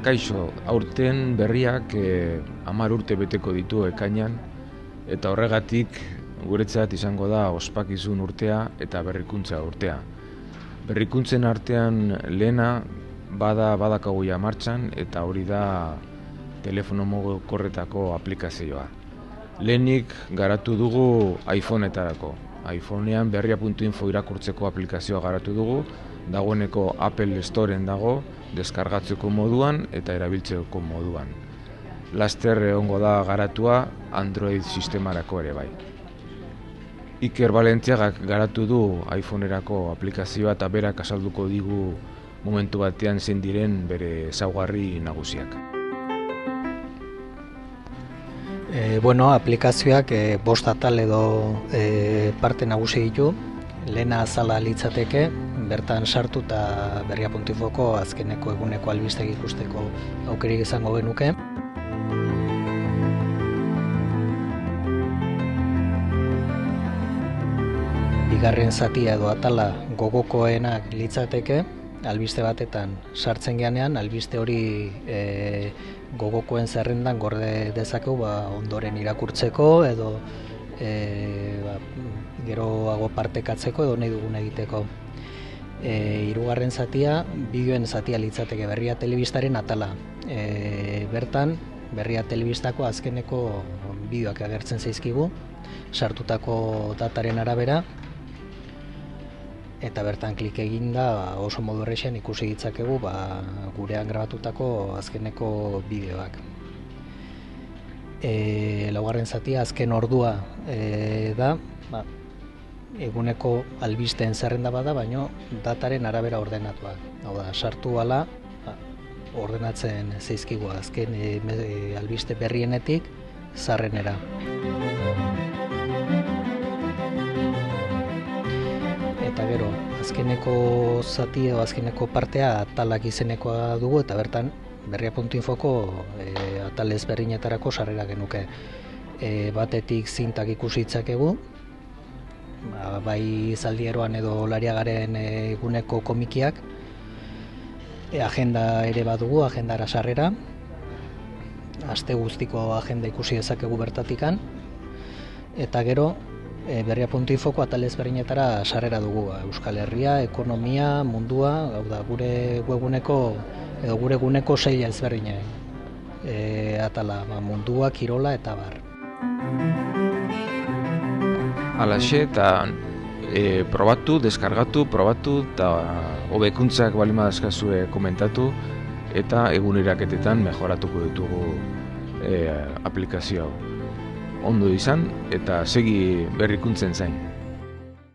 Kaixo, aurten berriak 10 urte beteko ditu ekainean, eta horregatik guretzat izango da ospakizun urtea eta berrikuntza urtea. Berrikuntzen artean lehena badakagu ja martxan, eta hori da telefono mugikorretako aplikazioa. Lehenik garatu dugu iPhoneetarako. iPhonean berria.info irakurtzeko aplikazioa garatu dugu, dagoeneko Apple Storeen dago, deskargatzeko moduan eta erabiltzeko moduan. Laster egongo da garatua Android sistemarako ere bai. Iker Valentziagak garatu du iPhoneerako aplikazioa eta berak azalduko digu momentu batean zein diren bere ezaugarri nagusiak. Aplikazioak 5 atal edo parte nagusi ditu. Lehena azala litzateke, bertan sartu eta berria.infoko azkeneko eguneko albistek ikusteko aukerik izango genuke. Bigarren zatia edo atala gogokoenak litzateke, albiste batetan sartzen geanean, albiste hori gogokoen zerrendan gorde dezakegu ondoren irakurtzeko edo geroago partekatzeko edo nahi dugun egiteko. Hirugarren zatia, bideoen zatia litzateke Berria Telebistaren atala. Bertan, Berria Telebistako azkeneko bideoak agertzen zaizkigu, sartutako dataren arabera, eta bertan klik eginda oso modu errexen ikusi ditzakegu gurean grabatutako azkeneko bideoak. Laugarren zatia azken ordua da, eguneko albisteen zerrenda bada, baino dataren arabera ordenatua. Hau da, sartu ala ordenatzen zaizkigu azken albiste berrienetik zarrenera. Eta gero, azkeneko zati edo azkeneko partea atalak izenekoa dugu, eta bertan berria.infoko atal ezberdinetarako sarrera genuke. Batetik zintak ikusi ditzakegu, bai Zaldieroan edo Lariagaren eguneko komikiak, agenda ere badugu, agendara sarrera, aste guztiko agenda ikusi dezakegu bertatikan, eta gero berria.infoko atal ezberdinetara sarrera dugu, Euskal Herria, ekonomia, mundua, hau da, gure webguneko edo gure eguneko saila ezberdina atala, mundua, kirola eta bar. Halaxe, eta probatu, deskargatu, eta hobekuntzak baldin badazkazue komentatu, eta eguneraketetan mejoratuko ditugu aplikazio hau. Ondo izan, eta segi berrikuntzen zain.